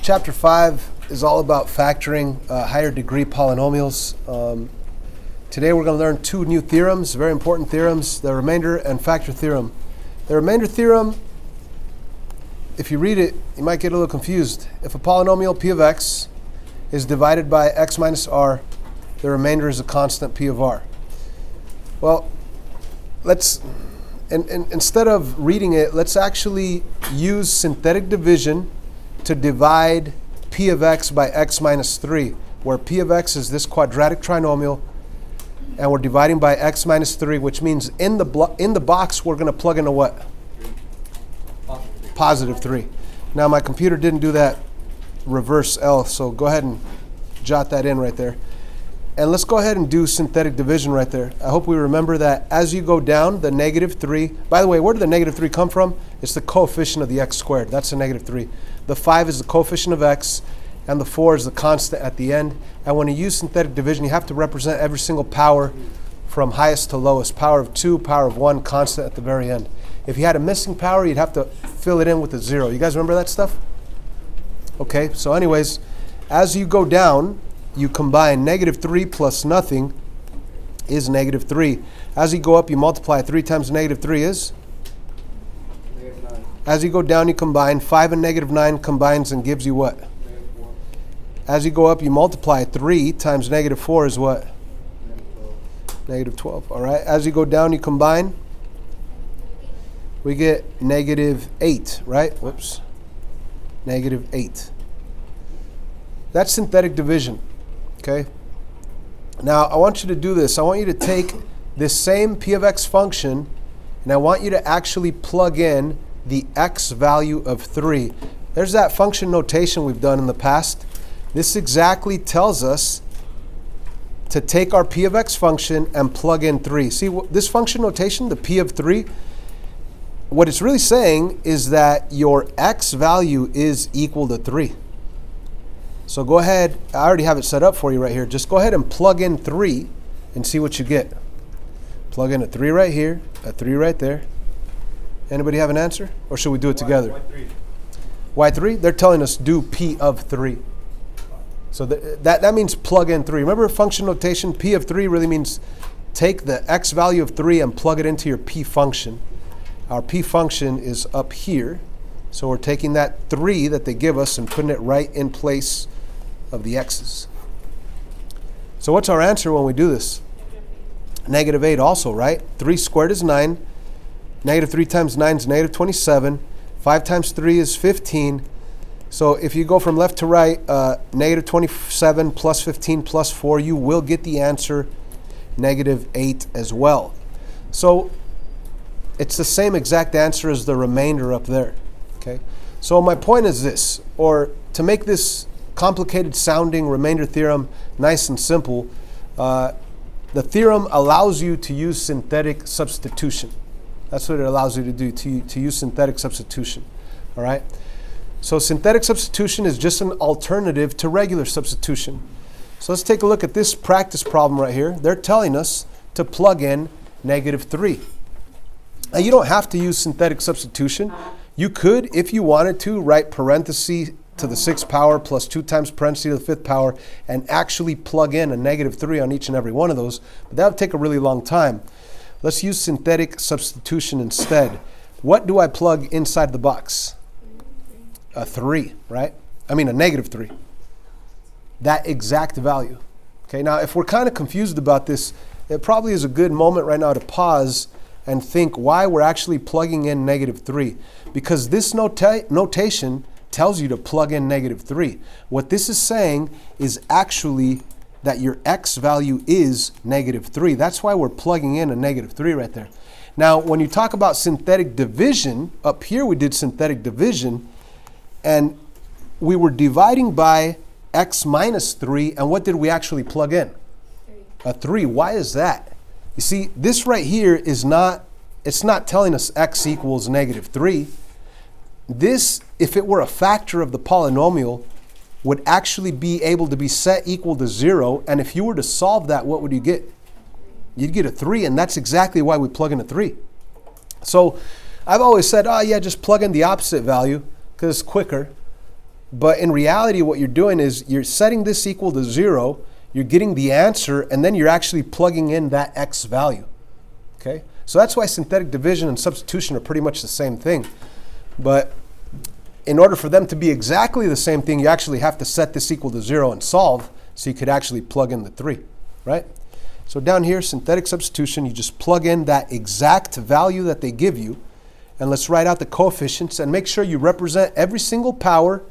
Chapter 5 is all about factoring higher degree polynomials. Today we're going to learn two new theorems, very important theorems, the remainder and factor theorem. The remainder theorem, if you read it, you might get a little confused. If a polynomial p of x is divided by x minus r, the remainder is a constant p of r. Well, instead of reading it, let's actually use synthetic division to divide p of x by x minus 3, where p of x is this quadratic trinomial, and we're dividing by x minus 3, which means in the box we're going to plug in a what? Positive 3. Now my computer didn't do that reverse L, so go ahead and jot that in right there. And let's go ahead and do synthetic division right there. I hope we remember that as you go down, the negative 3, by the way, where did the negative 3 come from? It's the coefficient of the x squared. That's the negative 3. The 5 is the coefficient of x, and the 4 is the constant at the end. And when you use synthetic division, you have to represent every single power from highest to lowest. Power of 2, power of 1, constant at the very end. If you had a missing power, you'd have to fill it in with a 0. You guys remember that stuff? Okay, so anyways, as you go down, you combine negative 3 plus nothing is negative 3. As you go up, you multiply 3 times negative 3 is? Negative 9. As you go down, you combine. 5 and negative 9 combines and gives you what? Negative 4. As you go up, you multiply. 3 times negative 4 is what? Negative 12. Negative 12. All right. As you go down, you combine. We get negative 8, right? Whoops. Negative 8. That's synthetic division. Okay? Now, I want you to do this. I want you to take this same p of x function, and I want you to actually plug in the x value of 3. There's that function notation we've done in the past. This exactly tells us to take our p of x function and plug in 3. See, this function notation, the p of 3, what it's really saying is that your x value is equal to 3. So go ahead, I already have it set up for you right here. Just go ahead and plug in 3 and see what you get. Plug in a 3 right here, a 3 right there. Anybody have an answer? Or should we do it together? Why 3? Why 3? They're telling us do p of 3. So that means plug in 3. Remember function notation, p of 3 really means take the x value of 3 and plug it into your p function. Our p function is up here. So we're taking that 3 that they give us and putting it right in place of the x's. So what's our answer when we do this? Negative 8 also, right? 3 squared is 9. Negative 3 times 9 is negative 27. 5 times 3 is 15. So if you go from left to right, negative 27 plus 15 plus 4, you will get the answer negative 8 as well. So it's the same exact answer as the remainder up there. Okay, so my point is this, or to make this complicated sounding remainder theorem nice and simple, the theorem allows you to use synthetic substitution. That's what it allows you to do, to use synthetic substitution. All right, so synthetic substitution is just an alternative to regular substitution. So let's take a look at this practice problem right here. They're telling us to plug in negative 3. Now you don't have to use synthetic substitution. You could, if you wanted to, write parenthesis to the 6th power plus 2 times parenthesis to the 5th power and actually plug in a negative 3 on each and every one of those, but that would take a really long time. Let's use synthetic substitution instead. What do I plug inside the box? A 3, right? I mean a negative 3. That exact value. Okay, now if we're kind of confused about this, it probably is a good moment right now to pause and think why we're actually plugging in negative 3. Because this notation tells you to plug in negative 3. What this is saying is actually that your x value is negative 3. That's why we're plugging in a negative 3 right there. Now, when you talk about synthetic division, up here we did synthetic division, and we were dividing by x minus 3, and what did we actually plug in? 3. A 3. Why is that? You see, this right here is not, it's not telling us x equals negative 3. This, if it were a factor of the polynomial, would actually be able to be set equal to 0. And if you were to solve that, what would you get? You'd get a 3, and that's exactly why we plug in a 3. So I've always said, oh yeah, just plug in the opposite value because it's quicker. But in reality, what you're doing is you're setting this equal to 0, you're getting the answer, and then you're actually plugging in that x value. Okay? So that's why synthetic division and substitution are pretty much the same thing. But in order for them to be exactly the same thing, you actually have to set this equal to 0 and solve, so you could actually plug in the 3, right? So down here, synthetic substitution, you just plug in that exact value that they give you, and let's write out the coefficients, and make sure you represent every single power.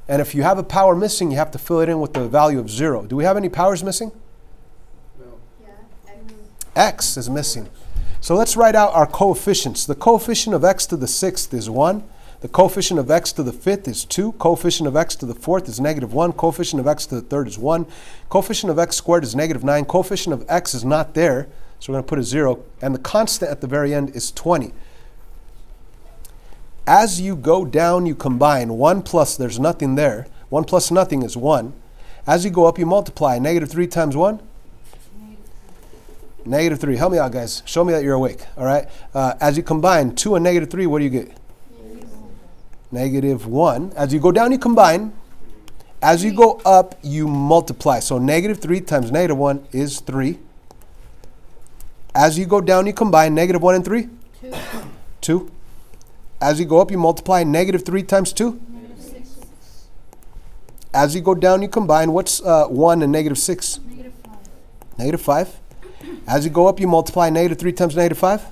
And if you have a power missing, you have to fill it in with the value of 0. Do we have any powers missing? No. Yeah, X is missing. So let's write out our coefficients. The coefficient of x to the 6th is 1. The coefficient of x to the 5th is 2. Coefficient of x to the 4th is -1. Coefficient of x to the 3rd is 1. Coefficient of x squared is -9. Coefficient of x is not there, so we're going to put a 0. And the constant at the very end is 20. As you go down, you combine. 1 plus, there's nothing there. 1 plus nothing is 1. As you go up, you multiply. -3 times 1? -3. Help me out, guys. Show me that you're awake. All right? As you combine 2 and -3, what do you get? -1. As you go down, you combine. As you go up, you multiply. So -3 times -1 is 3. As you go down, you combine. -1 and 3? 2. As you go up, you multiply. -3 times 2? As you go down, you combine. What's 1 and -6? -5. As you go up, you multiply. -3 times -5?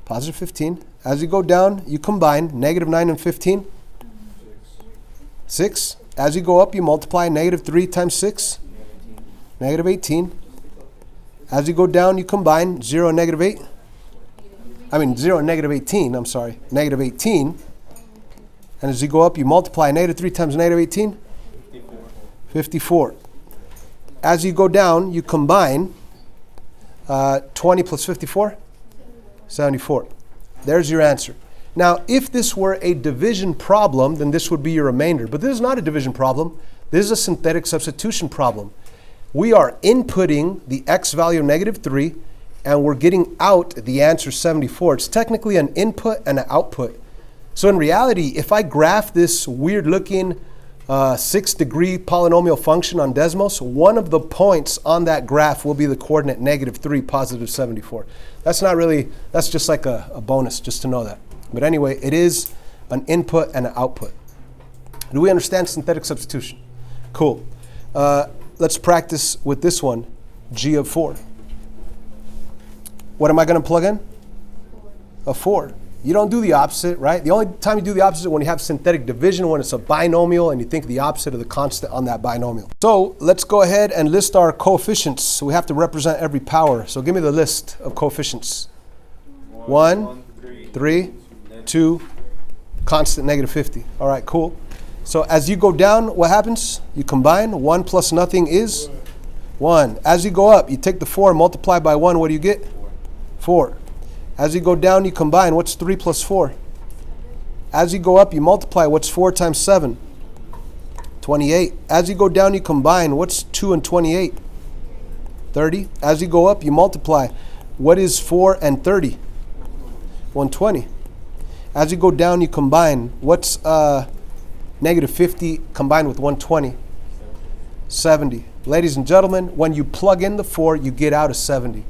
+15. +15. As you go down, you combine. -9 and 15? 6. As you go up, you multiply. -3 times 6? -18. As you go down, you combine. 0 and -8? 0 and -18, I'm sorry. -18. And as you go up, you multiply. -3 times -18? 54. As you go down, you combine. 20 plus 54? 74. There's your answer. Now, if this were a division problem, then this would be your remainder. But this is not a division problem. This is a synthetic substitution problem. We are inputting the x value of -3, and we're getting out the answer 74. It's technically an input and an output. So in reality, if I graph this weird-looking 6-degree polynomial function on Desmos, one of the points on that graph will be the coordinate -3, +74. That's just like a bonus, just to know that. But anyway, it is an input and an output. Do we understand synthetic substitution? Cool. Let's practice with this one, g of 4. What am I going to plug in? A 4. You don't do the opposite, right? The only time you do the opposite is when you have synthetic division, when it's a binomial, and you think the opposite of the constant on that binomial. So let's go ahead and list our coefficients. So we have to represent every power. So give me the list of coefficients. 1, 3, 2, constant -50. All right, cool. So as you go down, what happens? You combine. 1 plus nothing is 1. As you go up, you take the 4 and multiply by 1. What do you get? 4. As you go down, you combine. What's 3 plus 4? As you go up, you multiply. What's 4 times 7? 28. As you go down, you combine. What's 2 and 28? 30. As you go up, you multiply. What is 4 and 30? 120. As you go down, you combine. What's -50 combined with 120? 70. Ladies and gentlemen, when you plug in the 4, you get out a 70.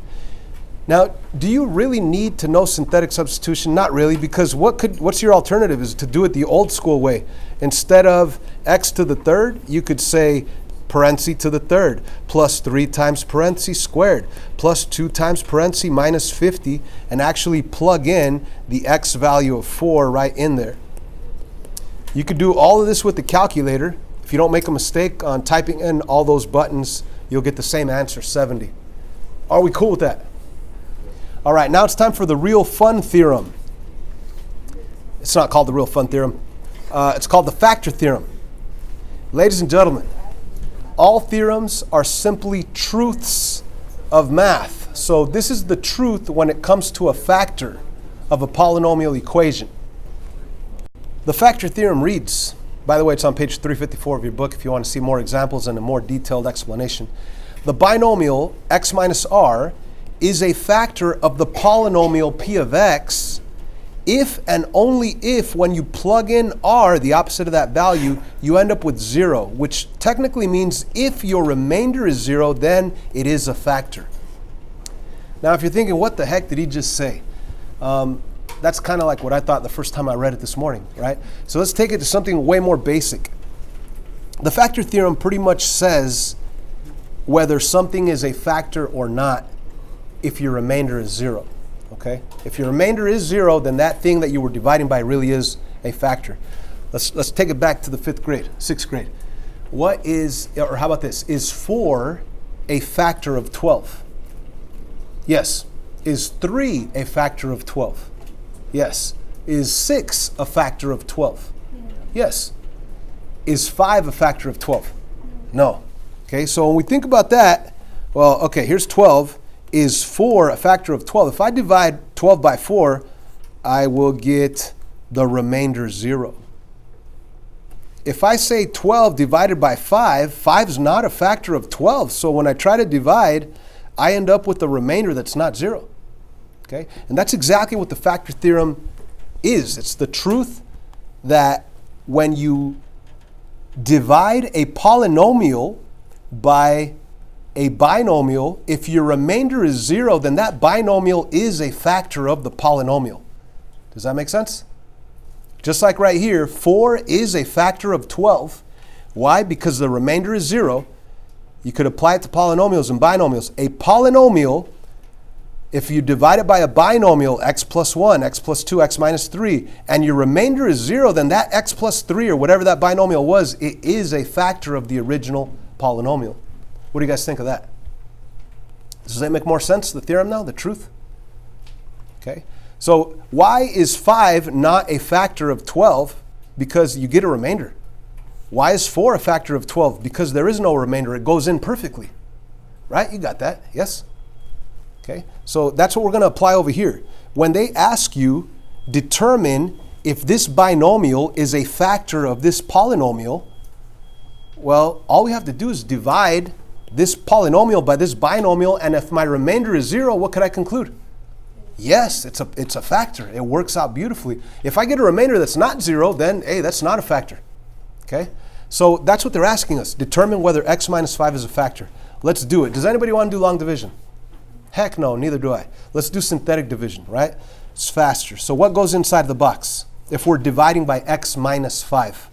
Now, do you really need to know synthetic substitution? Not really, because what's your alternative is to do it the old school way. Instead of x to the 3rd, you could say parenthesis to the 3rd plus 3 times parenthesis squared plus 2 times parenthesis minus 50, and actually plug in the x value of 4 right in there. You could do all of this with the calculator. If you don't make a mistake on typing in all those buttons, you'll get the same answer, 70. Are we cool with that? All right, now it's time for the real fun theorem. It's not called the real fun theorem. It's called the factor theorem. Ladies and gentlemen, all theorems are simply truths of math. So this is the truth when it comes to a factor of a polynomial equation. The factor theorem reads, by the way, it's on page 354 of your book if you want to see more examples and a more detailed explanation. The binomial x minus r is a factor of the polynomial p of x if and only if when you plug in r, the opposite of that value, you end up with 0, which technically means if your remainder is 0, then it is a factor. Now, if you're thinking, what the heck did he just say? That's kind of like what I thought the first time I read it this morning, right? So let's take it to something way more basic. The factor theorem pretty much says whether something is a factor or not if your remainder is 0, okay? If your remainder is 0, then that thing that you were dividing by really is a factor. Let's take it back to the 6th grade. What is, or how about this? Is 4 a factor of 12? Yes. Is 3 a factor of 12? Yes. Is 6 a factor of 12? Yes. Is 5 a factor of 12? No. Okay, so when we think about that, well, okay, here's 12. Is 4 a factor of 12? If I divide 12 by 4, I will get the remainder 0. If I say 12 divided by 5, 5 is not a factor of 12. So when I try to divide, I end up with a remainder that's not 0. Okay? And that's exactly what the factor theorem is. It's the truth that when you divide a polynomial by a binomial, if your remainder is 0, then that binomial is a factor of the polynomial. Does that make sense? Just like right here, 4 is a factor of 12. Why? Because the remainder is 0. You could apply it to polynomials and binomials. A polynomial, if you divide it by a binomial, x plus 1, x plus 2, x minus 3, and your remainder is 0, then that x plus 3, or whatever that binomial was, it is a factor of the original polynomial. What do you guys think of that? Does that make more sense, the theorem now, the truth? Okay. So why is 5 not a factor of 12? Because you get a remainder. Why is 4 a factor of 12? Because there is no remainder. It goes in perfectly. Right? You got that? Yes? Okay. So that's what we're going to apply over here. When they ask you, determine if this binomial is a factor of this polynomial, well, all we have to do is divide this polynomial by this binomial, and if my remainder is 0, what could I conclude? Yes, it's a factor. It works out beautifully. If I get a remainder that's not 0, then, hey, that's not a factor. Okay? So that's what they're asking us. Determine whether x minus 5 is a factor. Let's do it. Does anybody want to do long division? Heck no, neither do I. Let's do synthetic division, right? It's faster. So what goes inside the box if we're dividing by x minus 5?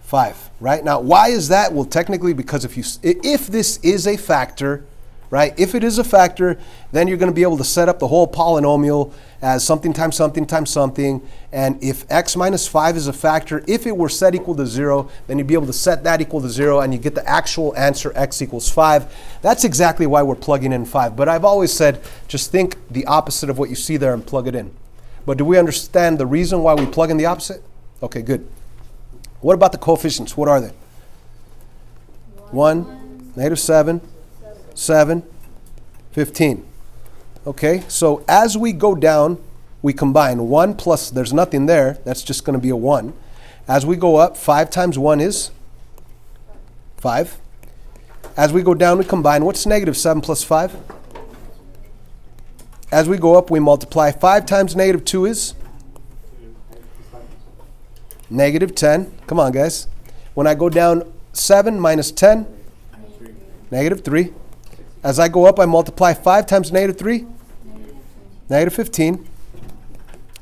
5, right? Now, why is that? Well, technically, because if this is a factor, right? If it is a factor, then you're going to be able to set up the whole polynomial as something times something times something. And if x minus 5 is a factor, if it were set equal to 0, then you'd be able to set that equal to 0, and you get the actual answer, x equals 5. That's exactly why we're plugging in 5. But I've always said, just think the opposite of what you see there and plug it in. But do we understand the reason why we plug in the opposite? Okay, good. What about the coefficients? What are they? 1, negative 7, 7, 15. Okay, so as we go down, we combine 1 plus, there's nothing there, that's just going to be a 1. As we go up, 5 times 1 is 5. As we go down, we combine. What's negative 7 plus 5? As we go up, we multiply. 5 times negative 2 is? Negative 10. Come on, guys. When I go down, 7 minus 10? Negative 3. As I go up, I multiply. 5 times negative 3? Negative 15.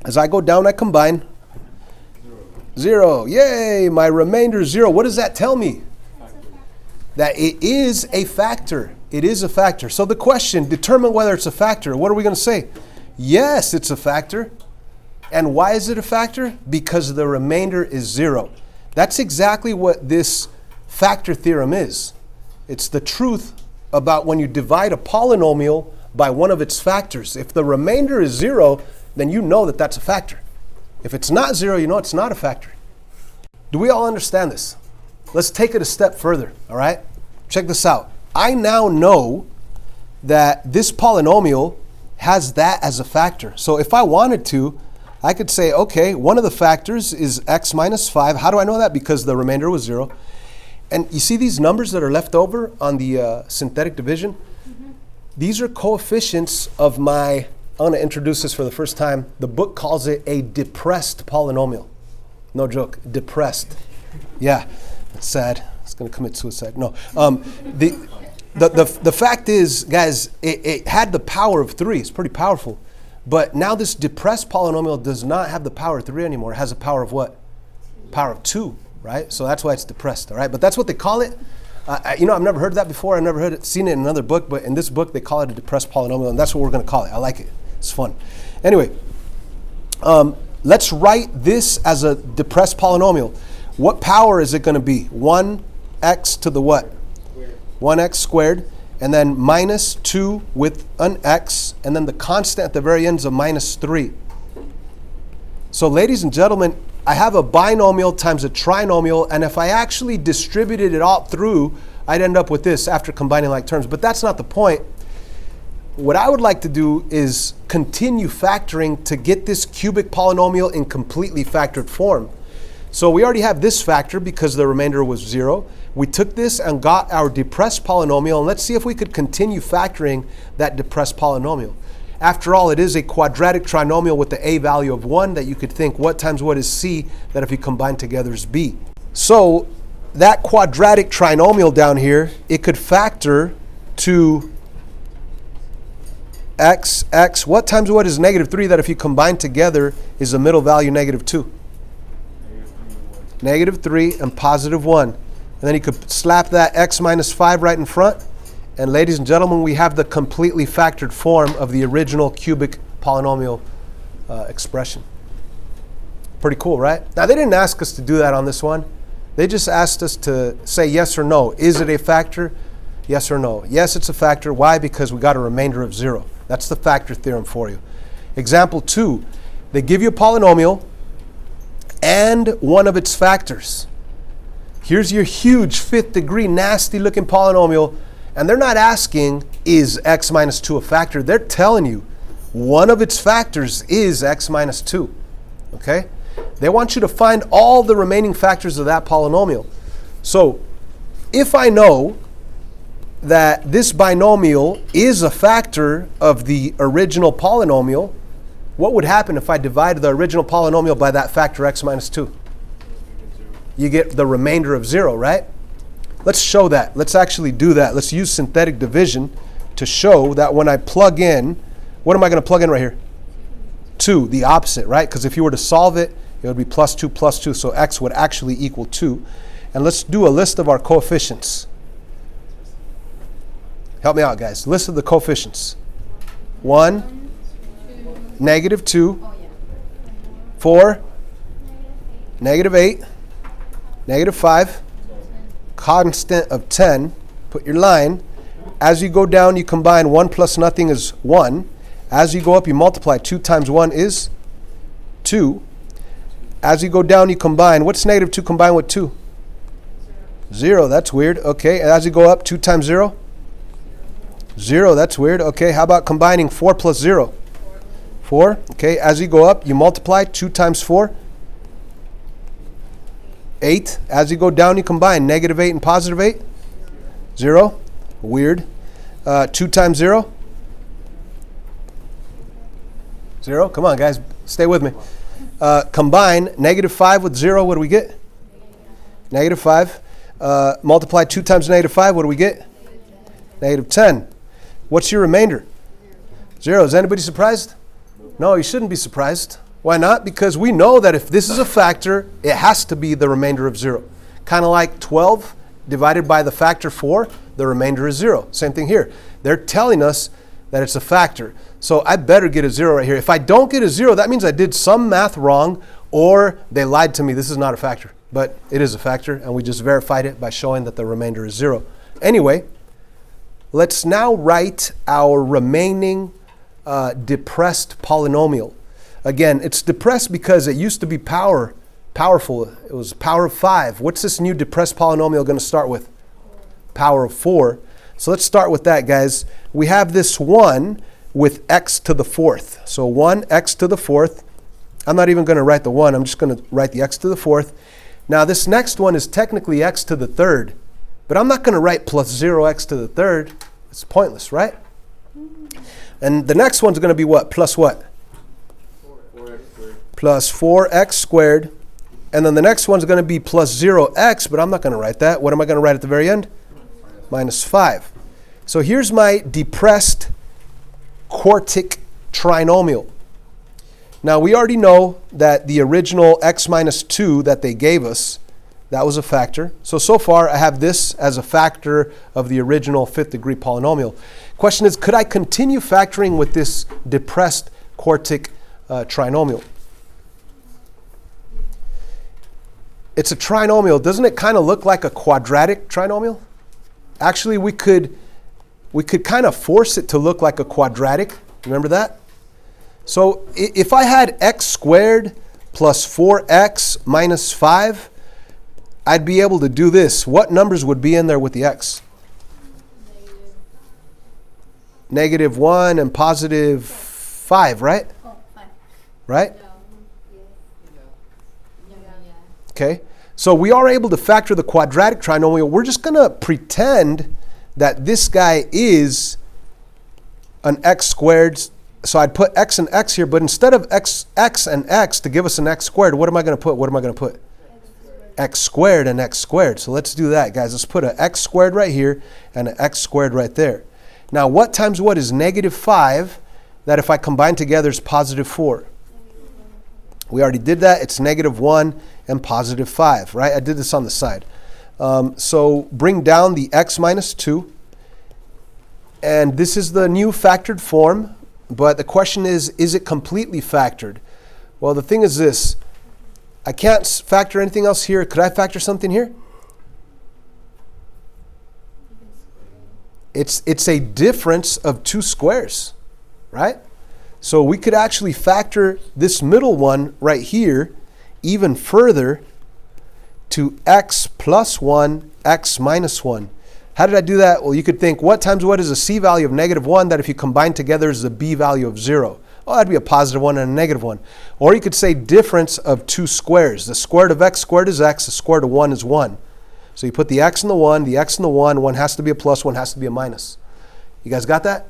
As I go down, I combine. 0. Yay! My remainder is 0. What does that tell me? That it is a factor. It is a factor. So the question, determine whether it's a factor. What are we going to say? Yes, it's a factor. And why is it a factor? Because the remainder is 0. That's exactly what this factor theorem is. It's the truth about when you divide a polynomial by one of its factors. If the remainder is 0, then you know that that's a factor. If it's not 0, you know it's not a factor. Do we all understand this? Let's take it a step further, all right? Check this out. I now know that this polynomial has that as a factor. So if I wanted to, I could say, okay, one of the factors is x minus 5. How do I know that? Because the remainder was 0. And you see these numbers that are left over on the synthetic division? Mm-hmm. These are coefficients of my going to introduce this for the first time. The book calls it a depressed polynomial. No joke, depressed. Yeah, it's sad. It's going to commit suicide. No. The fact is, guys, it had the power of 3. It's pretty powerful. But now this depressed polynomial does not have the power of 3 anymore. It has a power of what? Power of 2, right? So that's why it's depressed, all right? But that's what they call it. I've never heard that before. I've never seen it in another book. But in this book, they call it a depressed polynomial. And that's what we're going to call it. I like it. It's fun. Anyway, let's write this as a depressed polynomial. What power is it going to be? 1x to the what? 1x squared, and then minus 2 with an x, and then the constant at the very end is a minus 3. So ladies and gentlemen, I have a binomial times a trinomial, and if I actually distributed it all through, I'd end up with this after combining like terms. But that's not the point. What I would like to do is continue factoring to get this cubic polynomial in completely factored form. So we already have this factor because the remainder was 0. We took this and got our depressed polynomial, and let's see if we could continue factoring that depressed polynomial. After all, it is a quadratic trinomial with the a value of 1 that you could think what times what is c, that if you combine together is b. So that quadratic trinomial down here, it could factor to x, what times what is negative 3 that if you combine together is a middle value negative 2? Negative 3 and positive 1. And then you could slap that x minus 5 right in front. And ladies and gentlemen, we have the completely factored form of the original cubic polynomial expression. Pretty cool, right? Now, they didn't ask us to do that on this one. They just asked us to say yes or no. Is it a factor? Yes or no? Yes, it's a factor. Why? Because we got a remainder of 0. That's the factor theorem for you. Example 2. They give you a polynomial and one of its factors. Here's your huge 5th degree nasty looking polynomial, and they're not asking, is x minus 2 a factor? They're telling you one of its factors is x minus 2. Okay? They want you to find all the remaining factors of that polynomial. So if I know that this binomial is a factor of the original polynomial, what would happen if I divided the original polynomial by that factor x minus 2? You get the remainder of 0, right? Let's show that. Let's actually do that. Let's use synthetic division to show that when I plug in, what am I going to plug in right here? 2, the opposite, right? Because if you were to solve it, it would be plus 2 plus 2, so x would actually equal 2. And let's do a list of our coefficients. Help me out, guys. List of the coefficients. 1, negative 2, 4, negative 8, negative 5, constant of 10. Put your line. As you go down, you combine 1 plus nothing is 1. As you go up, you multiply. 2 times 1 is 2. As you go down, you combine. What's negative 2 combined with 2? 0. That's weird. Okay. And as you go up, 2 times 0? 0. That's weird. Okay. How about combining 4 plus 0? 4. Okay. As you go up, you multiply. 2 times 4? 8. As you go down, you combine. Negative 8 and positive 8? 0. Weird. 2 times 0? 0. Come on, guys. Stay with me. Combine negative 5 with 0. What do we get? Negative 5. Multiply 2 times negative 5. What do we get? Negative 10. What's your remainder? 0. Is anybody surprised? No, you shouldn't be surprised. Why not? Because we know that if this is a factor, it has to be the remainder of 0. Kind of like 12 divided by the factor 4, the remainder is 0. Same thing here. They're telling us that it's a factor. So I better get a 0 right here. If I don't get a 0, that means I did some math wrong or they lied to me. This is not a factor, but it is a factor, and we just verified it by showing that the remainder is 0. Anyway, let's now write our remaining depressed polynomial. Again, it's depressed because it used to be powerful. It was power of 5. What's this new depressed polynomial going to start with? Power of 4. So let's start with that, guys. We have this 1 with x to the 4th. So 1 x to the 4th. I'm not even going to write the 1. I'm just going to write the x to the 4th. Now this next one is technically x to the 3rd. But I'm not going to write plus 0x to the 3rd. It's pointless, right? And the next one's going to be what? Plus what? 4x squared. Plus 4x squared. And then the next one's going to be plus 0x, but I'm not going to write that. What am I going to write at the very end? Minus 5. So here's my depressed quartic trinomial. Now we already know that the original x minus 2 that they gave us, that was a factor. So far I have this as a factor of the original 5th degree polynomial. Question is, could I continue factoring with this depressed quartic trinomial? It's a trinomial. Doesn't it kind of look like a quadratic trinomial? Actually, we could kind of force it to look like a quadratic. Remember that? So if I had x squared plus 4x minus 5, I'd be able to do this. What numbers would be in there with the x? Negative 1 and positive 5, right? Oh, 5. Right? No. Okay. So we are able to factor the quadratic trinomial. We're just going to pretend that this guy is an x squared. So I'd put x and x here, but instead of x and x to give us an x squared, what am I going to put? What am I going to put? X squared and x squared. So let's do that, guys. Let's put an x squared right here and an x squared right there. Now, what times what is negative 5 that if I combine together is positive 4? We already did that. It's negative 1 and positive 5, right? I did this on the side. So bring down the x minus 2. And this is the new factored form. But the question is it completely factored? Well, the thing is this. I can't factor anything else here. Could I factor something here? It's a difference of 2 squares, right? So we could actually factor this middle one right here even further to x plus 1, x minus 1. How did I do that? Well, you could think, what times what is a c value of negative 1 that if you combine together is a b value of 0? Oh, that'd be a positive 1 and a negative 1. Or you could say difference of 2 squares. The square root of x squared is x, the square root of 1 is 1. So you put the x in the 1, the x in the 1, one has to be a plus, one has to be a minus. You guys got that?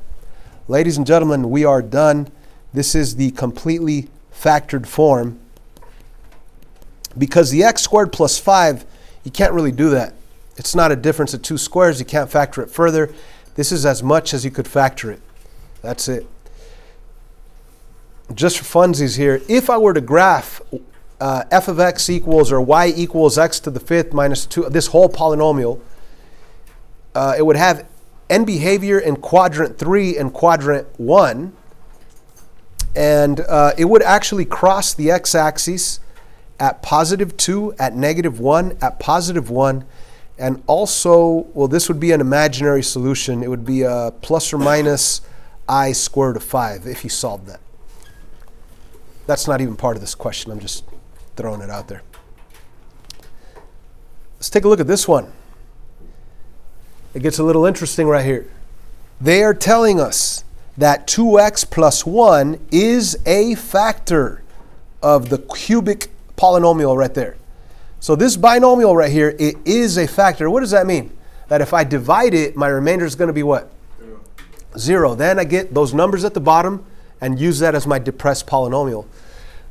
Ladies and gentlemen, we are done. This is the completely factored form. Because the x squared plus 5, you can't really do that. It's not a difference of 2 squares. You can't factor it further. This is as much as you could factor it. That's it. Just for funsies here, if I were to graph f of x equals or y equals x to the 5th minus 2, this whole polynomial, it would have n behavior in quadrant 3 and quadrant 1. And it would actually cross the x-axis at positive 2, at negative 1, at positive 1. And also, well, this would be an imaginary solution. It would be a plus or minus I square root of 5 if you solved that. That's not even part of this question. I'm just throwing it out there. Let's take a look at this one. It gets a little interesting right here. They are telling us that 2x plus 1 is a factor of the cubic polynomial right there. So this binomial right here, it is a factor. What does that mean? That if I divide it, my remainder is going to be what? 0. Then I get those numbers at the bottom and use that as my depressed polynomial.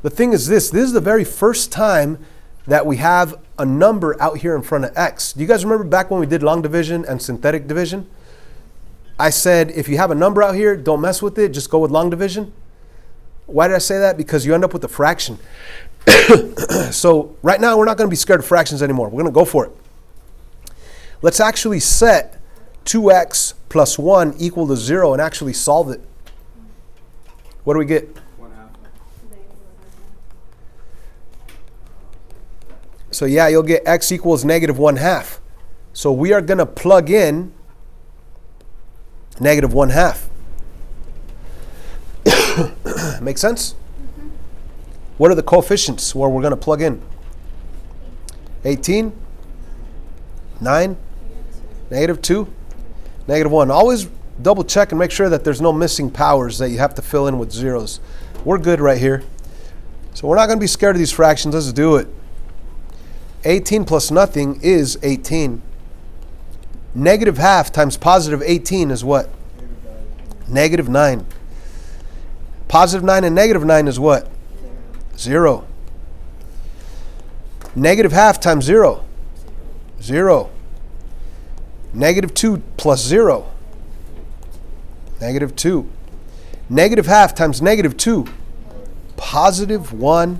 The thing is this is the very first time that we have a number out here in front of x. Do you guys remember back when we did long division and synthetic division? I said if you have a number out here, don't mess with it, just go with long division. Why did I say that? Because you end up with a fraction. So right now we're not going to be scared of fractions anymore. We're going to go for it. Let's actually set 2x plus 1 equal to 0 and actually solve it. What do we get? 1/2. So yeah, you'll get x equals negative 1/2. So we are going to plug in negative 1/2. Make sense? Mm-hmm. What are the coefficients where we're going to plug in? 18, 9, negative 2, negative 1. Always double check and make sure that there's no missing powers that you have to fill in with zeros. We're good right here. So we're not going to be scared of these fractions. Let's do it. 18 plus nothing is 18. Negative half times positive 18 is what? Negative 9. Positive 9 and negative 9 is what? 0. Negative half times 0. 0. Negative 2 plus 0. Negative 2. Negative half times negative 2. Positive 1.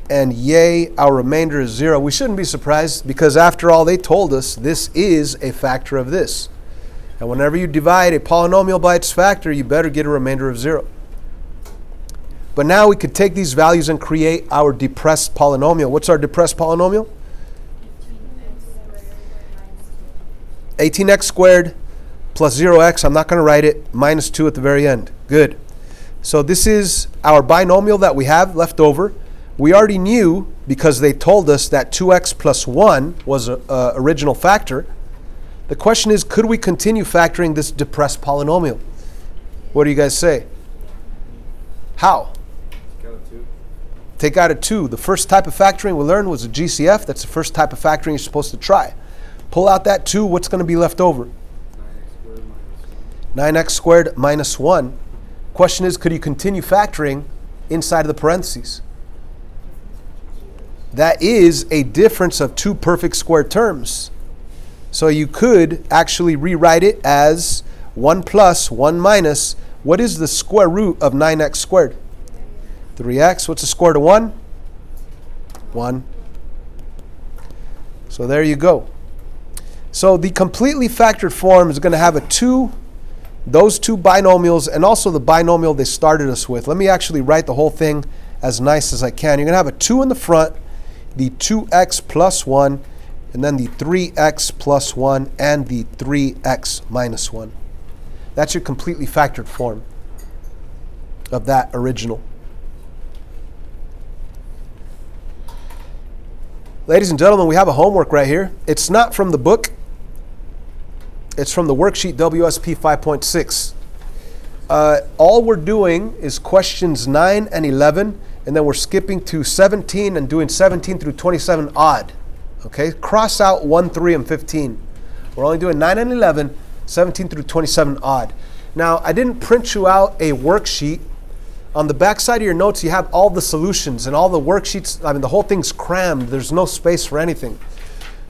And yay, our remainder is 0. We shouldn't be surprised because after all, they told us this is a factor of this. And whenever you divide a polynomial by its factor, you better get a remainder of 0. But now we could take these values and create our depressed polynomial. What's our depressed polynomial? 18x squared plus 0x. I'm not going to write it. Minus 2 at the very end. Good. So this is our binomial that we have left over. We already knew, because they told us that 2x plus 1 was an original factor. The question is, could we continue factoring this depressed polynomial? What do you guys say? How? Take out a 2. The first type of factoring we learned was a GCF. That's the first type of factoring you're supposed to try. Pull out that 2. What's going to be left over? 9x squared minus 1. Question is, could you continue factoring inside of the parentheses? That is a difference of 2 perfect square terms. So you could actually rewrite it as 1 plus 1 minus. What is the square root of 9x squared? 3x. What's the square to 1? 1. So there you go. So the completely factored form is going to have those two binomials, and also the binomial they started us with. Let me actually write the whole thing as nice as I can. You're going to have a 2 in the front, the 2x plus 1, and then the 3x plus 1, and the 3x minus 1. That's your completely factored form of that original. Ladies and gentlemen, we have a homework right here. It's not from the book. It's from the worksheet WSP 5.6. All we're doing is questions 9 and 11, and then we're skipping to 17 and doing 17 through 27 odd. Okay, cross out 1, 3, and 15. We're only doing 9 and 11, 17 through 27 odd. Now, I didn't print you out a worksheet. On the back side of your notes, you have all the solutions and all the worksheets. I mean, the whole thing's crammed. There's no space for anything.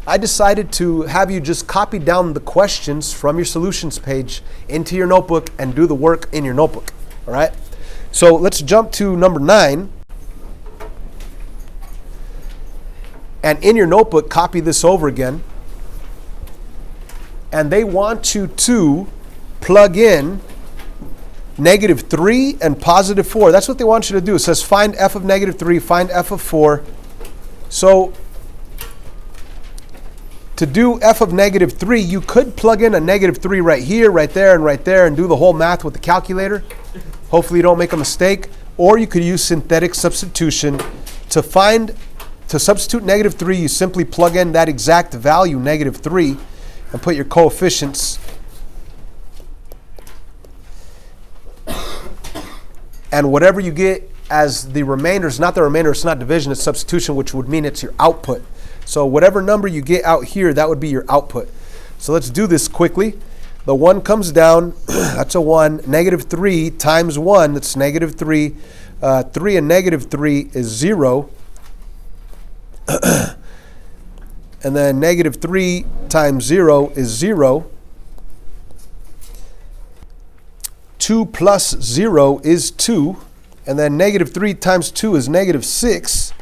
I decided to have you just copy down the questions from your solutions page into your notebook and do the work in your notebook. All right? So let's jump to number 9. And in your notebook, copy this over again. And they want you to plug in negative 3 and positive 4. That's what they want you to do. It says find f of negative 3, find f of 4. So to do f of negative 3, you could plug in a negative 3 right here, right there, and do the whole math with the calculator. Hopefully you don't make a mistake. Or you could use synthetic substitution. To substitute negative 3, you simply plug in that exact value, negative 3, and put your coefficients. And whatever you get as the remainder is not the remainder, it's not division, it's substitution, which would mean it's your output. So whatever number you get out here, that would be your output. So let's do this quickly. The 1 comes down, that's a 1. Negative 3 times 1, that's negative 3. 3 and negative 3 is 0. And then negative 3 times 0 is 0. 2 plus 0 is 2. And then negative 3 times 2 is negative 6.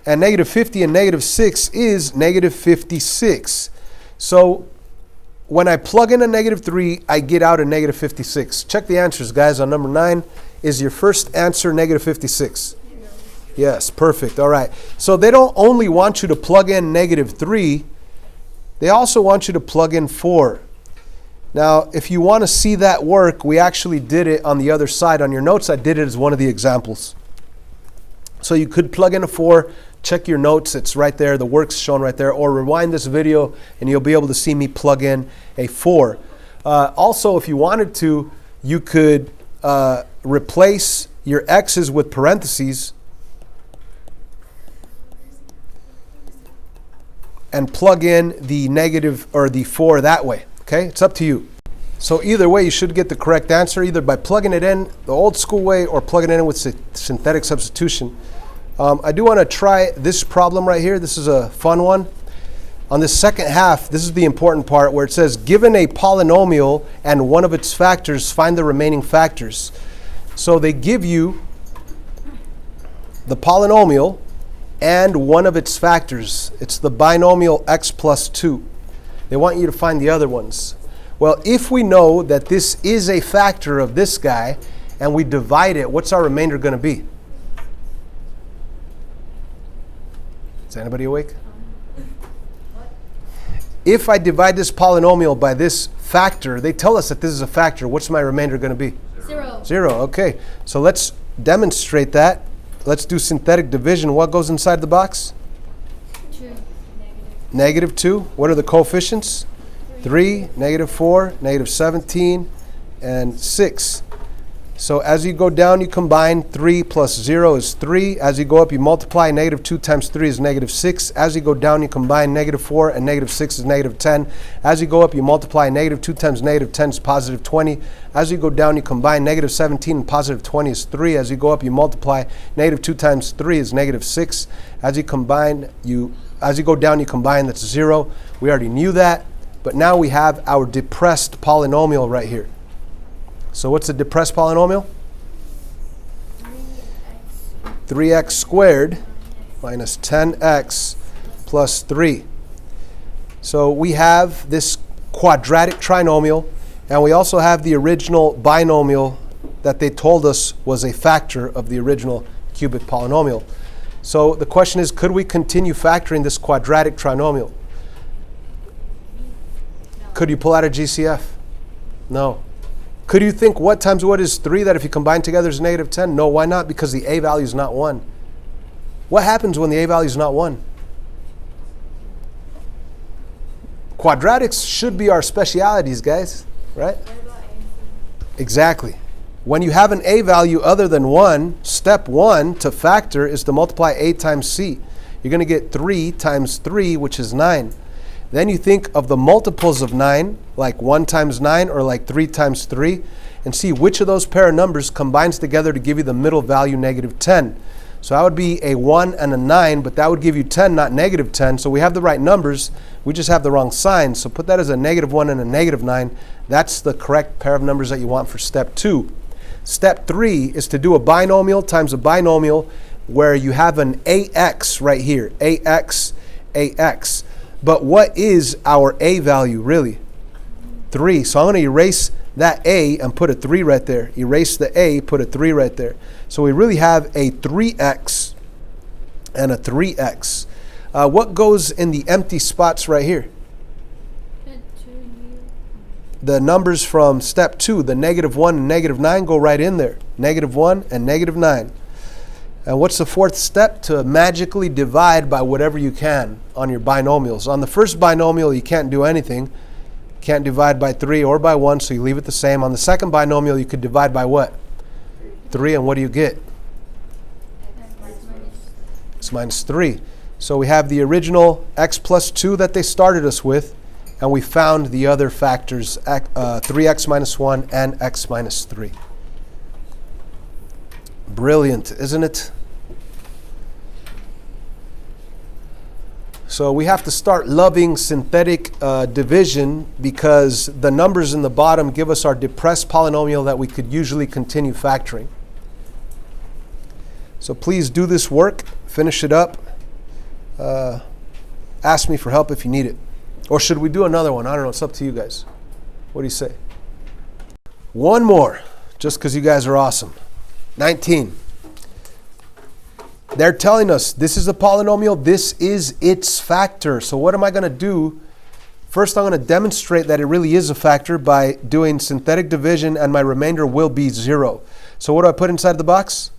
And negative 50 and negative 6 is negative 56. So when I plug in a negative 3, I get out a negative 56. Check the answers, guys, on number 9. Is your first answer negative 56? Yes, perfect. All right. So they don't only want you to plug in negative 3, they also want you to plug in 4. Now, if you want to see that work, we actually did it on the other side. On your notes, I did it as one of the examples. So you could plug in a 4, check your notes, it's right there, the work's shown right there, or rewind this video and you'll be able to see me plug in a 4. Also, if you wanted to, you could replace your x's with parentheses and plug in the negative or the 4 that way. Okay, it's up to you. So either way, you should get the correct answer, either by plugging it in the old school way or plugging it in with synthetic substitution. I do want to try this problem right here. This is a fun one. On this second half, this is the important part where it says, given a polynomial and one of its factors, find the remaining factors. So they give you the polynomial and one of its factors. It's the binomial x plus 2. They want you to find the other ones. Well, if we know that this is a factor of this guy and we divide it, what's our remainder going to be? Is anybody awake? If I divide this polynomial by this factor, they tell us that this is a factor. What's my remainder going to be? 0. 0. Okay. So let's demonstrate that. Let's do synthetic division. What goes inside the box? 2. Negative 2. What are the coefficients? 3, negative 4, negative 17, and 6. So as you go down, you combine. 3 plus 0 is 3. As you go up, you multiply. Negative 2 times 3 is negative 6. As you go down, you combine. Negative 4 and negative 6 is negative 10. As you go up, you multiply. Negative 2 times negative 10 is positive 20. As you go down, you combine. Negative 17 and positive 20 is 3. As you go up, you multiply. Negative 2 times 3 is negative 6. As you go down, you combine. That's 0. We already knew that. But now we have our depressed polynomial right here. So what's a depressed polynomial? 3x squared minus 10x plus 3. So we have this quadratic trinomial, and we also have the original binomial that they told us was a factor of the original cubic polynomial. So the question is, could we continue factoring this quadratic trinomial? Could you pull out a GCF? No. Could you think what times what is 3 that if you combine together is negative 10? No, why not? Because the a value is not 1. What happens when the a value is not 1? Quadratics should be our specialities, guys, right? Exactly. When you have an a value other than 1, step 1 to factor is to multiply a times c. You're going to get 3 times 3, which is 9. Then you think of the multiples of 9, like 1 times 9 or like 3 times 3, and see which of those pair of numbers combines together to give you the middle value, negative 10. So that would be a 1 and a 9, but that would give you 10, not negative 10. So we have the right numbers, we just have the wrong signs. So put that as a negative 1 and a negative 9. That's the correct pair of numbers that you want for step 2. Step 3 is to do a binomial times a binomial where you have an ax right here, ax, ax. But what is our a value, really? 3. So I'm going to erase that a and put a 3 right there. Erase the a, put a 3 right there. So we really have a 3x and a 3x. What goes in the empty spots right here? The numbers from step 2, the negative 1 and negative 9, go right in there. Negative 1 and negative 9. And what's the fourth step? To magically divide by whatever you can on your binomials. On the first binomial, you can't do anything. Can't divide by 3 or by 1, so you leave it the same. On the second binomial, you could divide by what? 3, and what do you get? X minus 3. So we have the original x plus 2 that they started us with, and we found the other factors, 3x minus 1 and x minus 3. Brilliant, isn't it? So we have to start loving synthetic division because the numbers in the bottom give us our depressed polynomial that we could usually continue factoring. So please do this work, finish it up. Ask me for help if you need it. Or should we do another one? I don't know, it's up to you guys. What do you say? One more, just because you guys are awesome. 19. They're telling us this is a polynomial, this is its factor. So what am I going to do? First, I'm going to demonstrate that it really is a factor by doing synthetic division, and my remainder will be 0. So what do I put inside the box?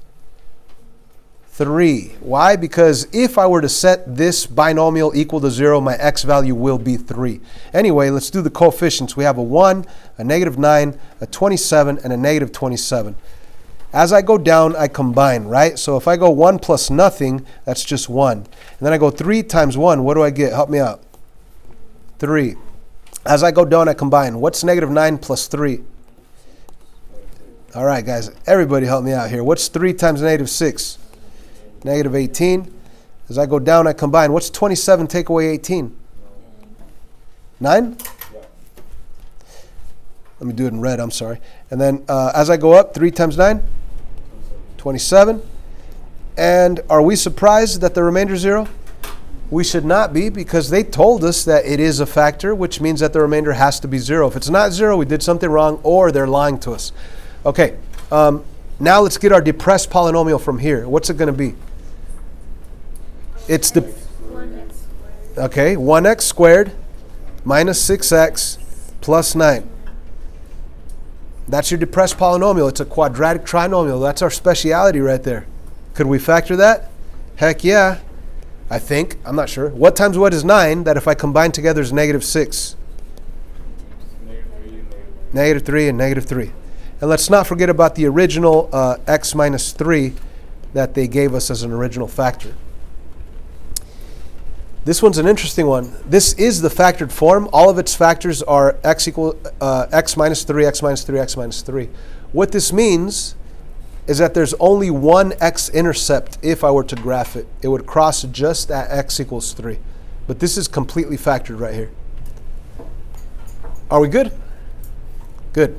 3. Why? Because if I were to set this binomial equal to 0, my x value will be 3. Anyway, let's do the coefficients. We have a 1, a negative 9, a 27, and a negative 27. As I go down, I combine, right? So if I go 1 plus nothing, that's just 1. And then I go 3 times 1, what do I get? Help me out. 3. As I go down, I combine. What's negative 9 plus 3? All right, guys. Everybody help me out here. What's 3 times negative 6? Negative 18. As I go down, I combine. What's 27 take away 18? 9? Let me do it in red. I'm sorry. And then as I go up, 3 times 9? 27. And are we surprised that the remainder is 0? We should not be, because they told us that it is a factor, which means that the remainder has to be 0. If it's not 0, we did something wrong, or they're lying to us. Okay, now let's get our depressed polynomial from here. What's it going to be? It's the 1x squared. okay, 1x squared minus 6x plus 9. That's your depressed polynomial. It's a quadratic trinomial. That's our speciality right there. Could we factor that? Heck yeah. I think. I'm not sure. What times what is 9 that if I combine together is negative 6? Negative 3 and negative 3. And let's not forget about the original x minus 3 that they gave us as an original factor. This one's an interesting one. This is the factored form. All of its factors are x equal x minus 3, x minus 3, x minus 3. What this means is that there's only one x-intercept if I were to graph it. It would cross just at x equals 3. But this is completely factored right here. Are we good? Good.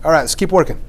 All right, let's keep working.